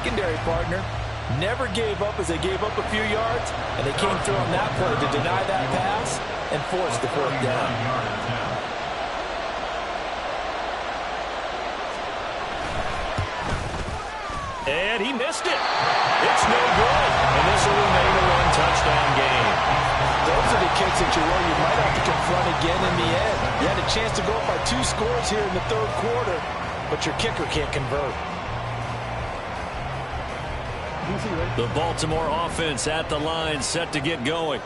secondary partner never gave up as they gave up a few yards, and they came through on that play to deny that pass and force the fourth down. And he missed it. It's no good. And this will remain a one-touchdown game. Those are the kicks that you might have to confront again in the end. You had a chance to go up by 2 scores here in the third quarter, but your kicker can't convert. The Baltimore offense at the line, set to get going.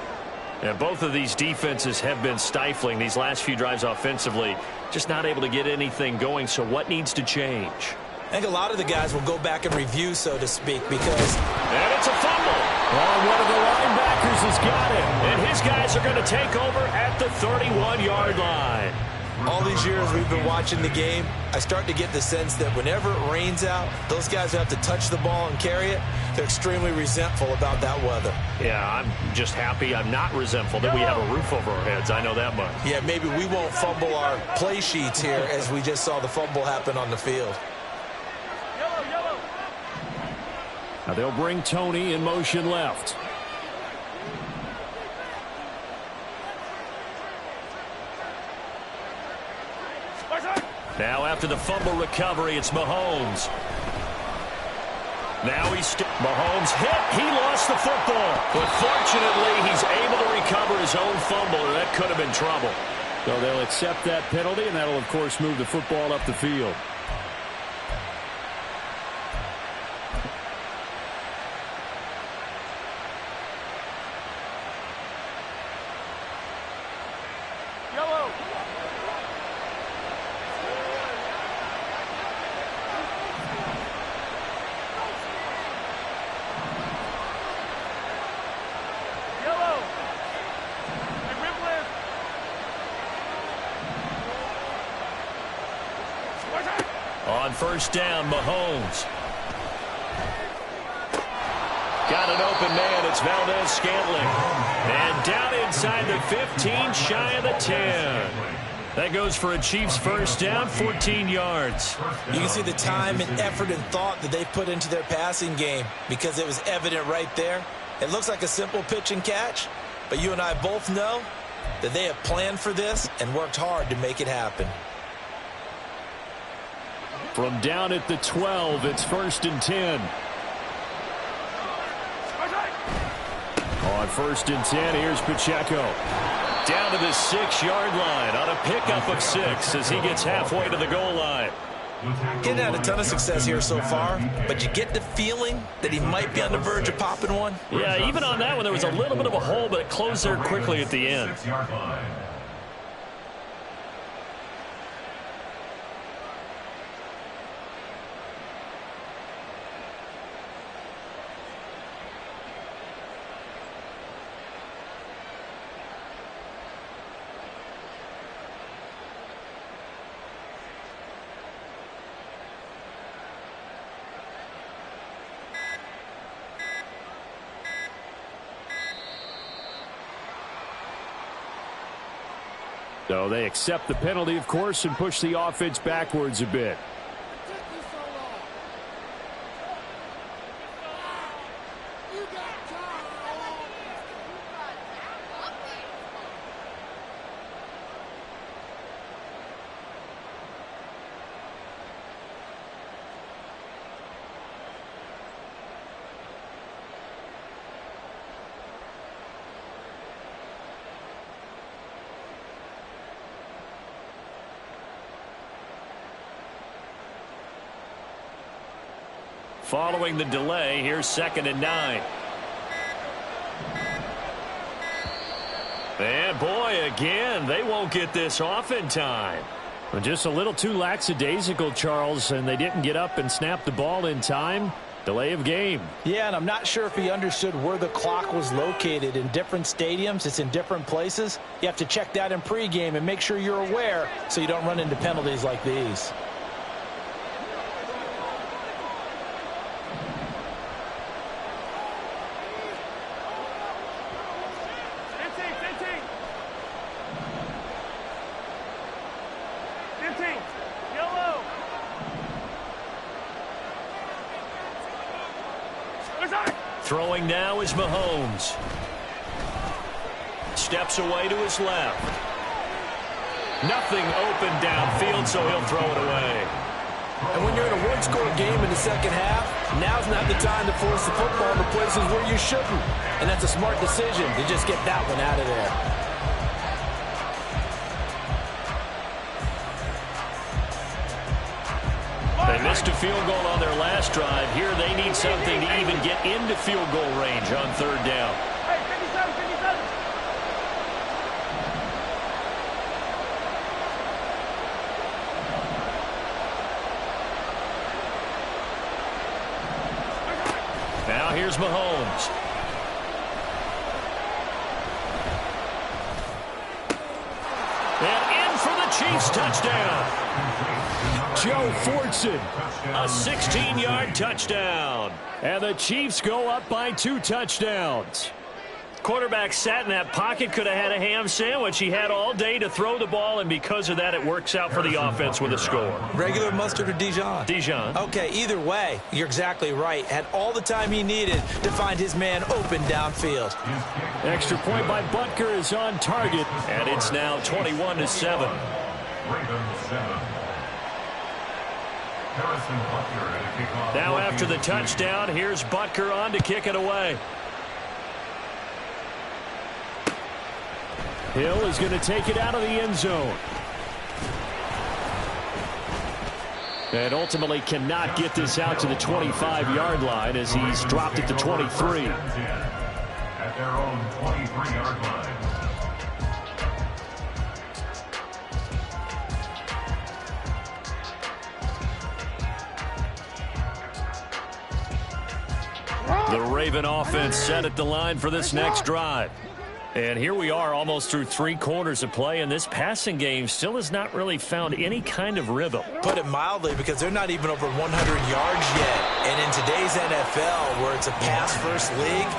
And both of these defenses have been stifling these last few drives offensively. Just not able to get anything going, so what needs to change? I think a lot of the guys will go back and review, so to speak, because... And it's a fumble. Oh, one of the linebackers has got it. And his guys are going to take over at the 31-yard line. All these years we've been watching the game, I start to get the sense that whenever it rains out, those guys who have to touch the ball and carry it, they're extremely resentful about that weather. Yeah, I'm just happy I'm not resentful that we have a roof over our heads. I know that much. Yeah, maybe we won't fumble our play sheets here as we just saw the fumble happen on the field. Now they'll bring Tony in motion left. Now after the fumble recovery, it's Mahomes. Now Mahomes hit. He lost the football. But fortunately, he's able to recover his own fumble, or that could have been trouble. So they'll accept that penalty, and that'll, of course, move the football up the field. On first down, Mahomes. Got an open man. It's Valdez-Scantling. And down inside the 15, shy of the 10. That goes for a Chiefs first down, 14 yards. You can see the time and effort and thought that they put into their passing game because it was evident right there. It looks like a simple pitch and catch, but you and I both know that they have planned for this and worked hard to make it happen. From down at the 12, it's first and 10. On first and 10, here's Pacheco. Down to the 6-yard line on a pickup of 6 as he gets halfway to the goal line. Getting had a ton of success here so far, but you get the feeling that he might be on the verge of popping one. Yeah, even on that one, there was a little bit of a hole, but it closed there quickly at the end. So they accept the penalty, of course, and push the offense backwards a bit. Following the delay, here's second and 9. And boy, again, they won't get this off in time. Well, just a little too lackadaisical, Charles, and they didn't get up and snap the ball in time. Delay of game. Yeah, and I'm not sure if he understood where the clock was located. In different stadiums, it's in different places. You have to check that in pregame and make sure you're aware so you don't run into penalties like these. Throwing now is Mahomes. Steps away to his left. Nothing open downfield, so he'll throw it away. And when you're in a one-score game in the second half, now's not the time to force the football to places where you shouldn't. And that's a smart decision to just get that one out of there. They missed a field goal on their last drive. Here they need something to even get into field goal range on third down. Now here's Mahomes. And in for the Chiefs touchdown. Joe Fortson, a 16-yard touchdown. And the Chiefs go up by 2 touchdowns. Quarterback sat in that pocket, could have had a ham sandwich. He had all day to throw the ball, and because of that, it works out for the offense with a score. Regular mustard or Dijon? Dijon. Okay, either way, you're exactly right. Had all the time he needed to find his man open downfield. Extra point by Butker is on target, and it's now 21-7. Now after the touchdown, here's Butker on to kick it away. Hill is going to take it out of the end zone. And ultimately cannot get this out to the 25-yard line as he's dropped it to 23. At their own 23-yard line. The Raven offense set at the line for this next drive. And here we are almost through 3 quarters of play, and this passing game still has not really found any kind of rhythm. Put it mildly, because they're not even over 100 yards yet. And in today's NFL, where it's a pass-first league,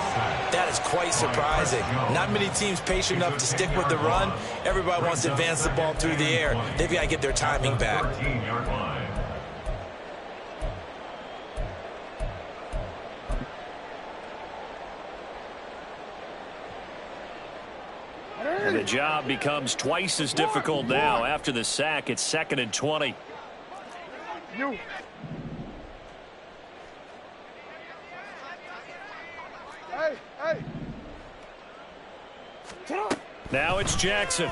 that is quite surprising. Not many teams patient enough to stick with the run. Everybody wants to advance the ball through the air. They've got to get their timing back. And the job becomes twice as difficult now. After the sack, it's 2nd and 20. Now it's Jackson.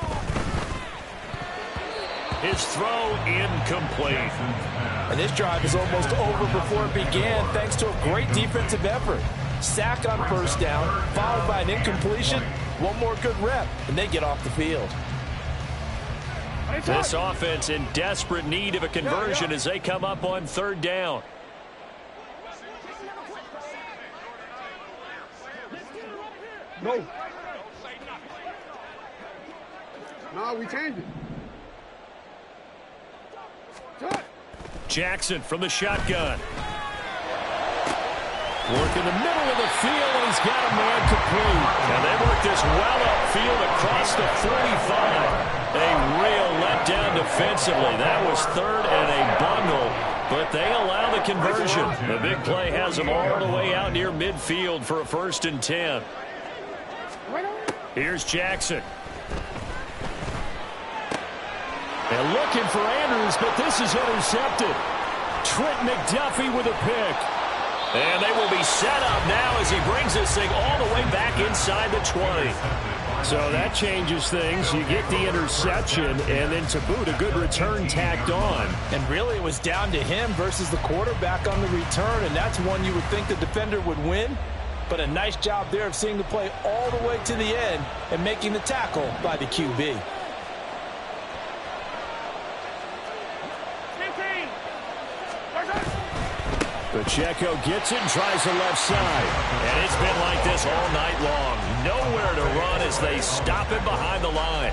His throw incomplete. And this drive is almost over before it began, thanks to a great defensive effort. Sack on first down, followed by an incompletion. One more good rep, and they get off the field. This offense in desperate need of a conversion as they come up on third down. No. No, we changed it. Jackson from the shotgun. Work in the middle of the field, and he's got a man complete. And they work this well upfield across the 45. A real letdown defensively. That was third and a bundle, but they allow the conversion. The big play has them all the way out near midfield for a 1st and 10. Here's Jackson. They're looking for Andrews, but this is intercepted. Trent McDuffie with a pick. And they will be set up now as he brings this thing all the way back inside the 20. So that changes things. You get the interception, and then to boot, a good return tacked on. And really, it was down to him versus the quarterback on the return, and that's one you would think the defender would win. But a nice job there of seeing the play all the way to the end and making the tackle by the QB. Pacheco gets it and tries the left side. And it's been like this all night long. Nowhere to run as they stop him behind the line.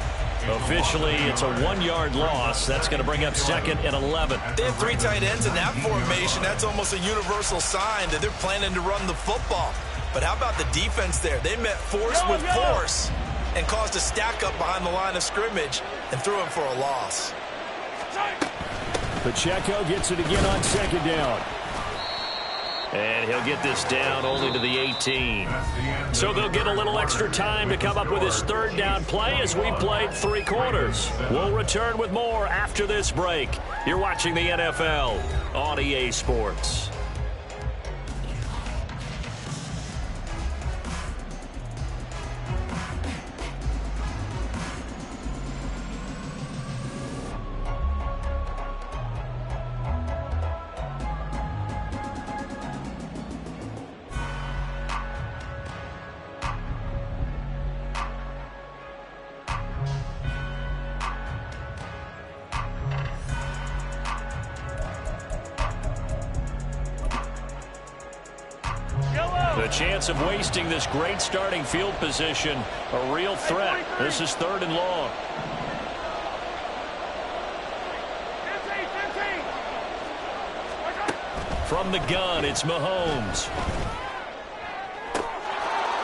Officially, it's a 1-yard loss. That's going to bring up 2nd and 11. They have 3 tight ends in that formation. That's almost a universal sign that they're planning to run the football. But how about the defense there? They met force with force and caused a stack up behind the line of scrimmage and threw him for a loss. Pacheco gets it again on 2nd down. And he'll get this down only to the 18. So they'll get a little extra time to come up with his third down play as we played 3 quarters. We'll return with more after this break. You're watching the NFL on EA Sports. The chance of wasting this great starting field position, a real threat. This is 3rd and long. From the gun, it's Mahomes.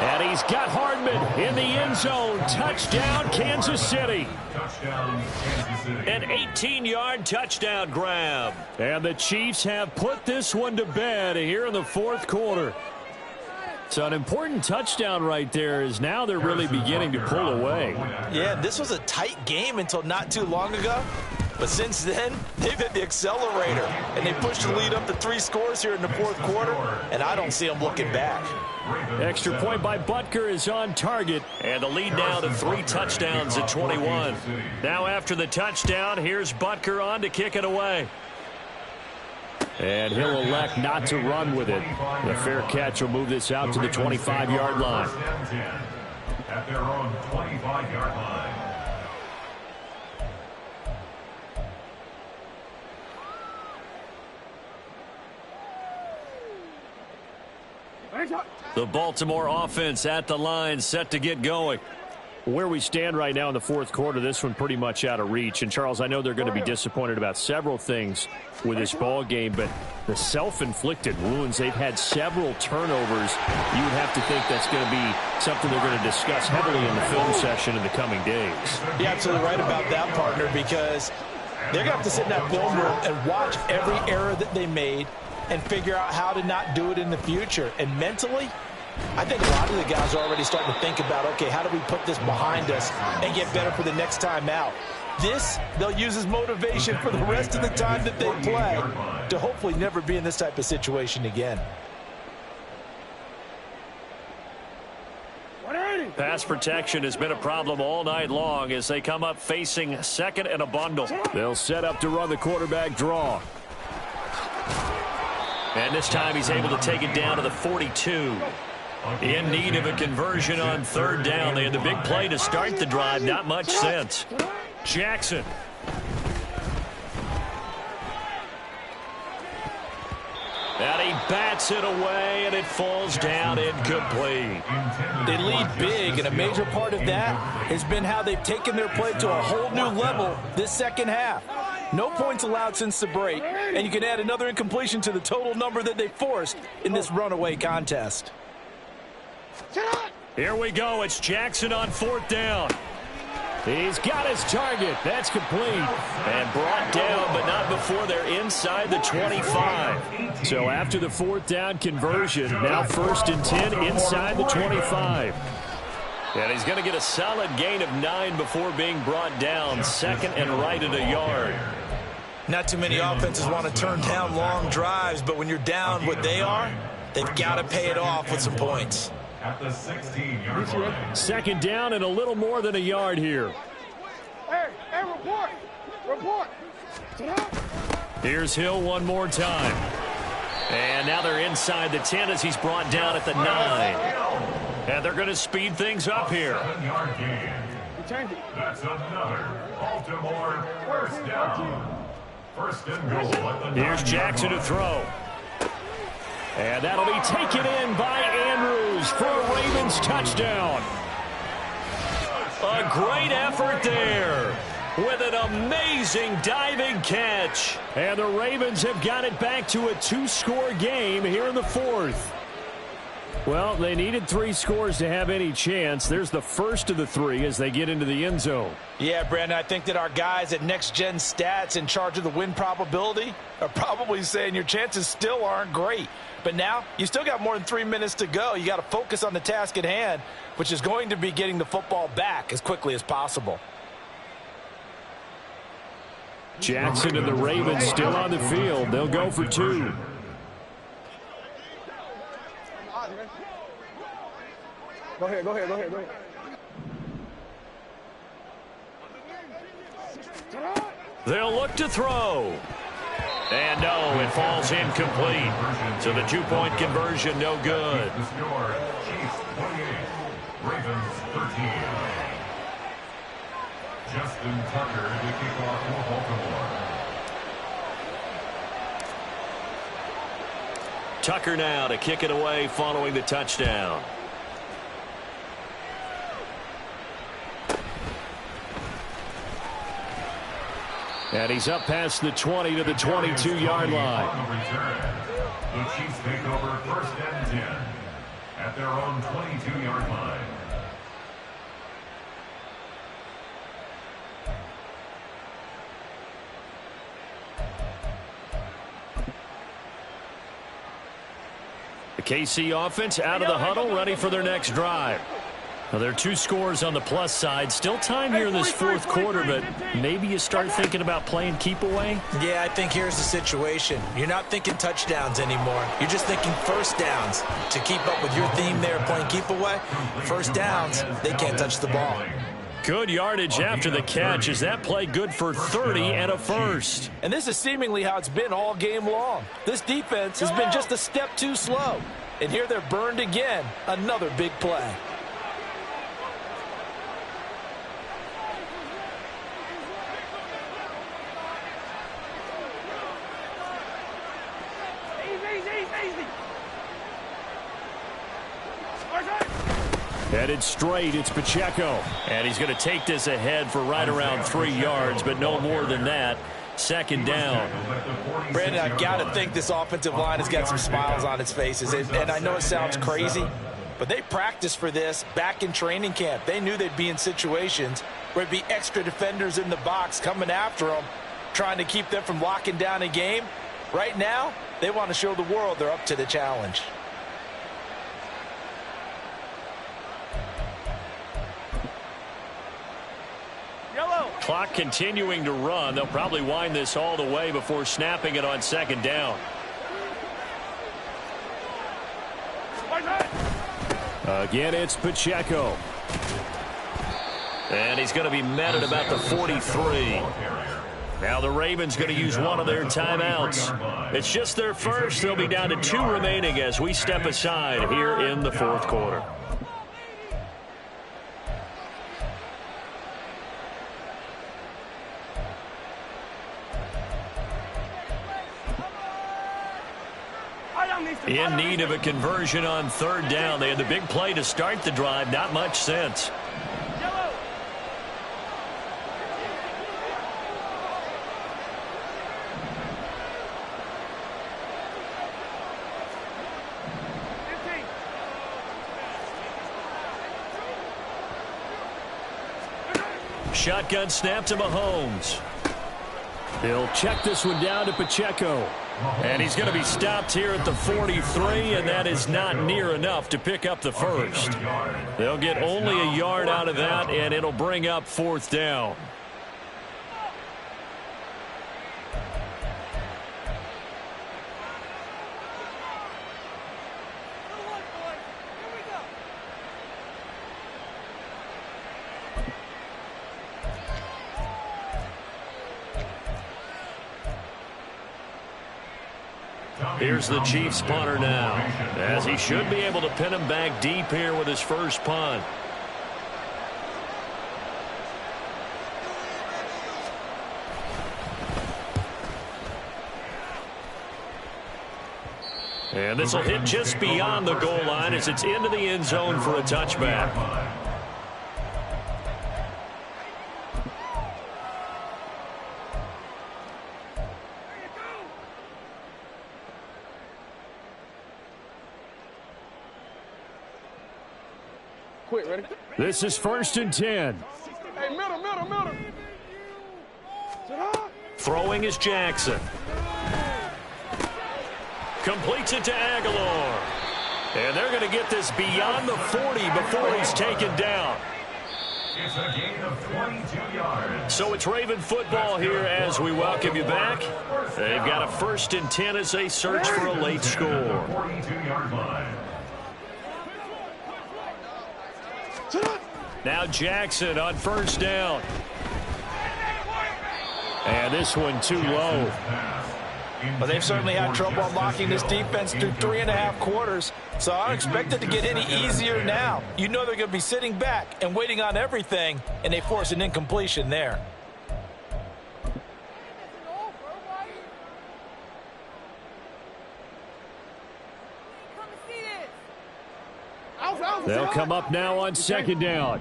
And he's got Hardman in the end zone. Touchdown, Kansas City. Touchdown, Kansas City. An 18-yard touchdown grab. And the Chiefs have put this one to bed here in the 4th quarter. So an important touchdown right there is now they're really beginning to pull away. Yeah, this was a tight game until not too long ago. But since then, they've hit the accelerator. And they pushed the lead up to 3 scores here in the 4th quarter. And I don't see them looking back. Extra point by Butker is on target. And the lead now to 3 touchdowns at 21. Now after the touchdown, here's Butker on to kick it away. And he'll elect not to run with it. The fair catch will move this out to the 25-yard line. At their own 25-yard line. The Baltimore offense at the line, set to get going. Where we stand right now in the 4th quarter, this one pretty much out of reach. And, Charles, I know they're going to be disappointed about several things with this ball game, but the self-inflicted wounds, they've had several turnovers. You would have to think that's going to be something they're going to discuss heavily in the film session in the coming days. You're absolutely right about that, partner, because they're going to have to sit in that film room and watch every error that they made and figure out how to not do it in the future. And mentally, I think a lot of the guys are already starting to think about, okay, how do we put this behind us and get better for the next time out? This, they'll use as motivation for the rest of the time that they play to hopefully never be in this type of situation again. Pass protection has been a problem all night long as they come up facing 2nd and a bundle. They'll set up to run the quarterback draw. And this time he's able to take it down to the 42. In need of a conversion on 3rd down. They had the big play to start the drive. Not much sense. Jackson. And he bats it away, and it falls down incomplete. They lead big, and a major part of that has been how they've taken their play to a whole new level this 2nd half. No points allowed since the break, and you can add another incompletion to the total number that they forced in this runaway contest. Here we go. It's Jackson on 4th down. He's got his target. That's complete. And brought down, but not before they're inside the 25. So after the 4th down conversion, now 1st and 10 inside the 25. And he's going to get a solid gain of 9 before being brought down. 2nd and right at a yard. Not too many offenses want to turn down long drives, but when you're down what they are, they've got to pay it off with some points. At the 16-yard line. 2nd down and a little more than a yard here. Hey, report! Report! Here's Hill one more time. And now they're inside the 10 as he's brought down at the 9. And they're going to speed things up here. 7-yard gain. That's another Baltimore 1st down. 1st and goal at the 9-yard Here's Jackson to throw. And that'll be taken in by Andrews for a Ravens touchdown. A great effort there with an amazing diving catch. And the Ravens have got it back to a 2-score game here in the 4th. Well, they needed 3 scores to have any chance. There's the first of the 3 as they get into the end zone. Yeah, Brandon, I think that our guys at Next Gen Stats in charge of the win probability are probably saying your chances still aren't great. But now, you still got more than 3 minutes to go. You got to focus on the task at hand, which is going to be getting the football back as quickly as possible. Jackson and the Ravens still on the field. They'll go for 2. Go ahead. They'll look to throw. And no, it falls incomplete. So the 2-point conversion, no good. The score, Chiefs 28, Ravens 13. Justin Tucker to kick off for Baltimore. Tucker now to kick it away following the touchdown. And he's up past the 20 to the 22-yard line. The Chiefs take over 1st and 10 at their own 22-yard line. The KC offense out of the huddle, ready for their next drive. Now, there are 2 scores on the plus side. Still time here in this 4th quarter, but maybe you start thinking about playing keep away? Yeah, I think here's the situation. You're not thinking touchdowns anymore. You're just thinking first downs. To keep up with your theme there, playing keep away, first downs, they can't touch the ball. Good yardage after the catch. Is that play good for 30 and a first? And this is seemingly how it's been all game long. This defense has been just a step too slow. And here they're burned again. Another big play. Headed straight, it's Pacheco. And he's going to take this ahead for right around 3 yards, but no more than that. 2nd down. Brandon, I've got to think this offensive line has got some smiles on its faces. And I know it sounds crazy, but they practiced for this back in training camp. They knew they'd be in situations where it'd be extra defenders in the box coming after them, trying to keep them from locking down a game. Right now, they want to show the world they're up to the challenge. Clock continuing to run. They'll probably wind this all the way before snapping it on 2nd down. Again, it's Pacheco. And he's going to be met at about the 43. Now the Ravens going to use one of their timeouts. It's just their first. They'll be down to 2 remaining as we step aside here in the 4th quarter. In need of a conversion on 3rd down. They had the big play to start the drive. Not much sense. Shotgun snap to Mahomes. He'll check this one down to Pacheco. And he's going to be stopped here at the 43, and that is not near enough to pick up the first. They'll get only a yard out of that, and it'll bring up 4th down. Here's the Chiefs punter now, as he should be able to pin him back deep here with his first punt. And this will hit just beyond the goal line as it's into the end zone for a touchback. Quick, ready? This is 1st and 10. Hey, middle. Throwing is Jackson. completes it to Aguilar. And they're going to get this beyond the 40 before he's taken down. It's a gain of 22 yards. So it's Raven football here as we welcome you back. They've got a 1st and 10 as they search for a late score. 42-yard line. Now Jackson on 1st down. And this one too low. But they've certainly had trouble unlocking this defense through 3.5 quarters. So I don't expect it to get any easier now. You know they're going to be sitting back and waiting on everything, and they force an incompletion there. They'll come up now on 2nd down.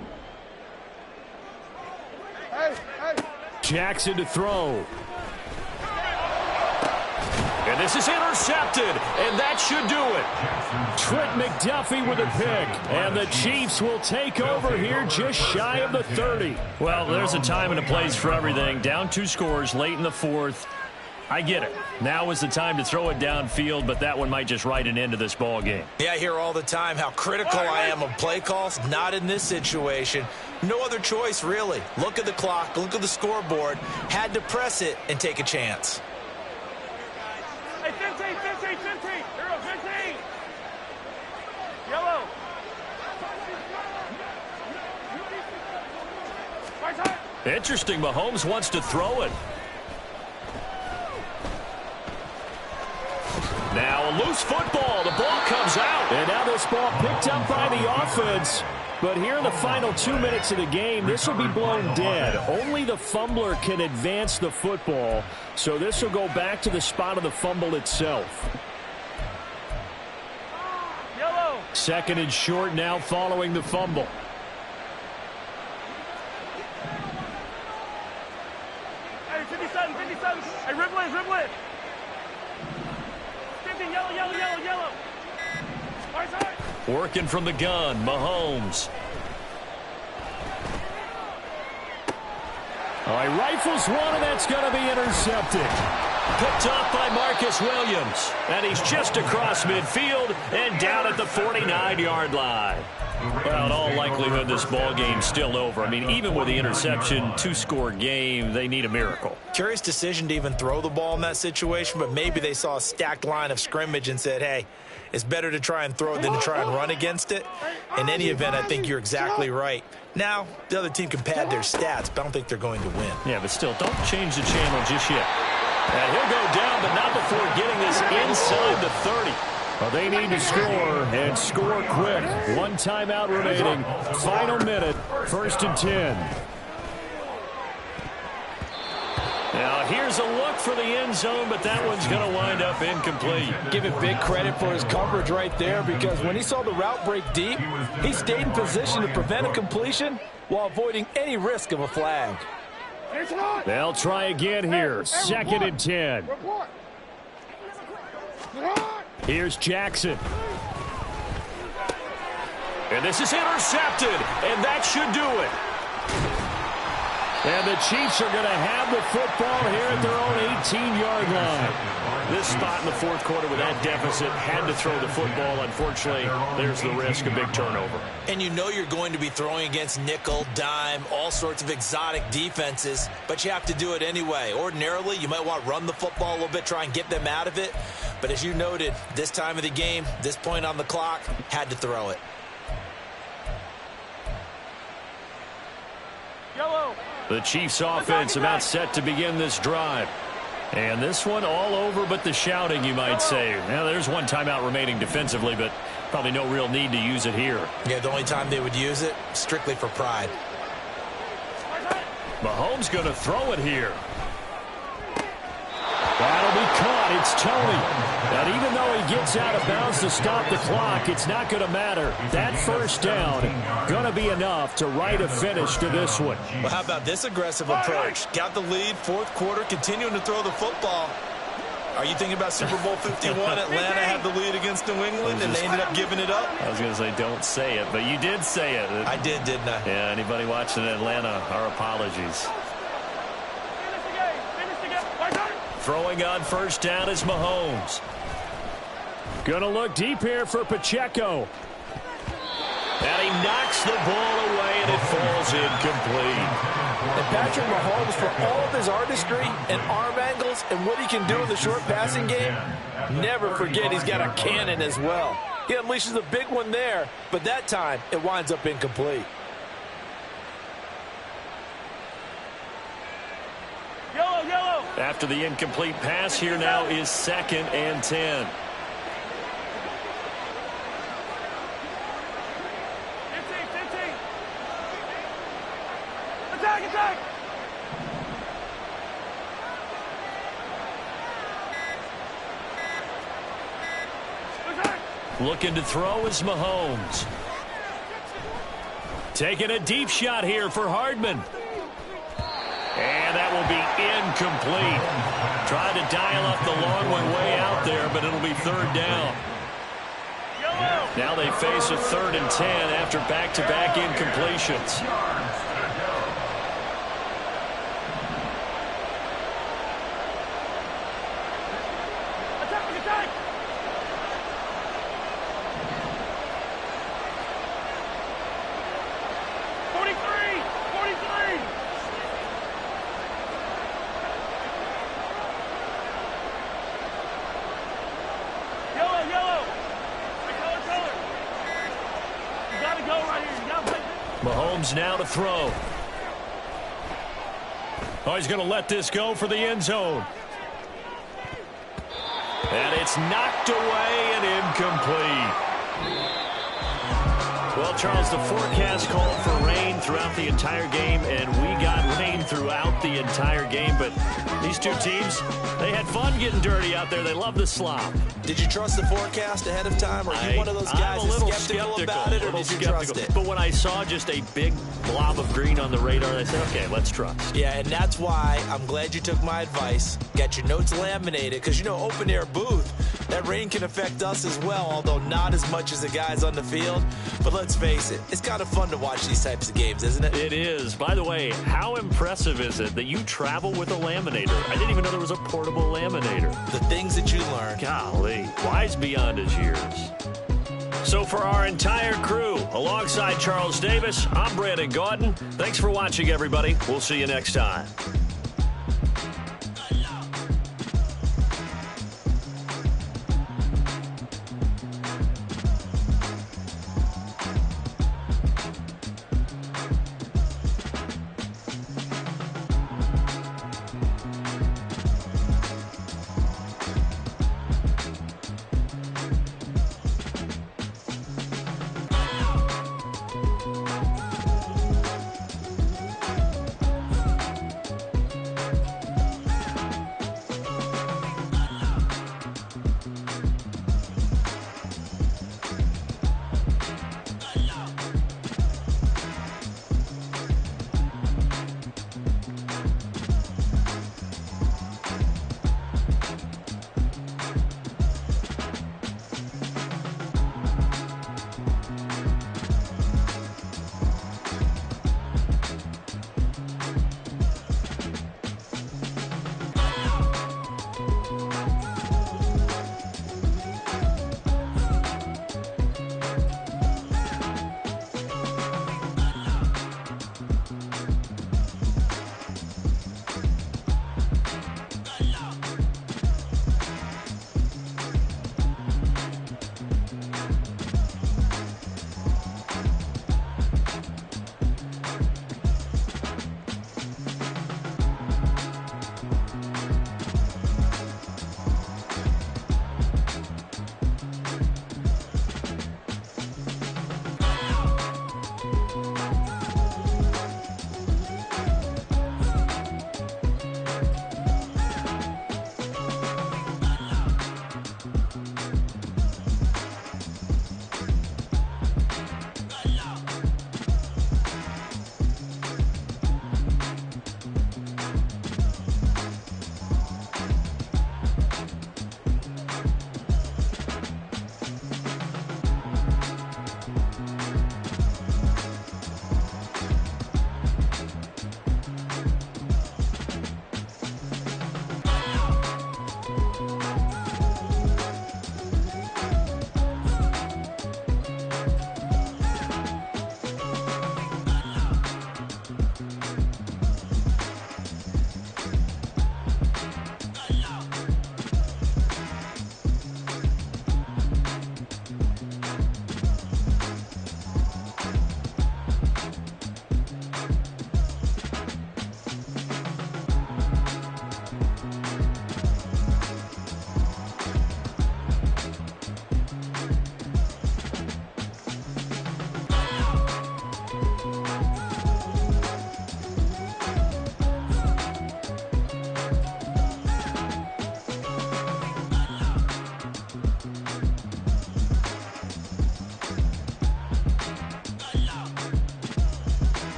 Jackson to throw. And this is intercepted, and that should do it. Trent McDuffie with a pick, and the Chiefs will take over here just shy of the 30. Well, there's a time and a place for everything. Down 2 scores late in the 4th. I get it. Now is the time to throw it downfield, but that one might just write an end to this ball game. Yeah, I hear all the time how critical I am of play calls. Not in this situation. No other choice, really. Look at the clock, look at the scoreboard. Had to press it and take a chance. Hey, 15, 15, 15. Hero, 15. Yellow. Right side. Interesting. Mahomes wants to throw it. Now a loose football. The ball comes out. And now this ball picked up by the offense. But here in the final 2 minutes of the game, this will be blown dead. Only the fumbler can advance the football. So this will go back to the spot of the fumble itself. Yellow. 2nd and short now following the fumble. Hey, 57, 57. Hey, ribble it, ribble it. 15, yellow, yellow, yellow, yellow. Right side. Working from the gun, Mahomes. All right, rifles one, and that's going to be intercepted. Picked off by Marcus Williams. And he's just across midfield and down at the 49-yard line. Well, in all likelihood, this ball game's still over. I mean, even with the interception, 2-score game, they need a miracle. Curious decision to even throw the ball in that situation, but maybe they saw a stacked line of scrimmage and said, hey, it's better to try and throw it than to try and run against it. In any event, I think you're exactly right. Now, the other team can pad their stats, but I don't think they're going to win. Yeah, but still, don't change the channel just yet. And he'll go down, but not before getting this inside the 30. Well, they need to score, and score quick. 1 timeout remaining. Final minute, 1st and 10. Now, here's a look for the end zone, but that one's going to wind up incomplete. Give him big credit for his coverage right there, because when he saw the route break deep, he stayed in position to prevent a completion while avoiding any risk of a flag. They'll try again here. 2nd and 10. Here's Jackson. And this is intercepted, and that should do it. And the Chiefs are going to have the football here at their own 18-yard line. This spot in the 4th quarter with that deficit, had to throw the football. Unfortunately, there's the risk of big turnover. And you know you're going to be throwing against nickel, dime, all sorts of exotic defenses, but you have to do it anyway. Ordinarily, you might want to run the football a little bit, try and get them out of it. But as you noted, this time of the game, this point on the clock, had to throw it. Yellow. The Chiefs offense about set to begin this drive. And this one all over but the shouting, you might say. Now, there's 1 timeout remaining defensively, but probably no real need to use it here. Yeah, the only time they would use it, strictly for pride. Mahomes going to throw it here. That'll be caught. It's Tony. And even though he gets out of bounds to stop the clock, it's not going to matter. That 1st down going to be enough to write a finish to this one. Well, how about this aggressive approach? Got the lead, 4th quarter, continuing to throw the football. Are you thinking about Super Bowl 51? Atlanta had the lead against New England, and they ended up giving it up? I was going to say, don't say it, but you did say it. I did, didn't I? Yeah, anybody watching Atlanta, our apologies. Finish the game. Right side. Throwing on 1st down is Mahomes. Gonna look deep here for Pacheco. And he knocks the ball away, and it falls incomplete. And Patrick Mahomes, for all of his artistry and arm angles and what he can do in the short passing game, never forget he's got a cannon as well. He unleashes a big one there, but that time it winds up incomplete. Yellow, yellow. After the incomplete pass, here now is 2nd and 10. 15. Attack. Looking to throw is Mahomes. Taking a deep shot here for Hardman. And that will be incomplete. Trying to dial up the long one way out there, but it'll be 3rd down. Now they face a 3rd and 10 after back-to-back incompletions. Attack. 43. Yellow. Color. You gotta go right here. You gotta play. Mahomes now to throw. Oh, he's going to let this go for the end zone. And it's knocked away and incomplete. Well, Charles, the forecast called for rain throughout the entire game, and we got rain throughout the entire game. But these two teams, they had fun getting dirty out there. They love the slop. Did you trust the forecast ahead of time? Or are you one of those guys that's skeptical about it, or did you trust it? But when I saw just a big blob of green on the radar, I said, okay, let's trust. Yeah, and that's why I'm glad you took my advice. Got your notes laminated, because, you know, open-air booth, that rain can affect us as well, although not as much as the guys on the field. But let's face it, it's kind of fun to watch these types of games, isn't it? It is. By the way, how impressive is it that you travel with a laminator? I didn't even know there was a portable laminator. The things that you learn. Golly, wise beyond his years. So for our entire crew, alongside Charles Davis, I'm Brandon Gaudin. Thanks for watching, everybody. We'll see you next time.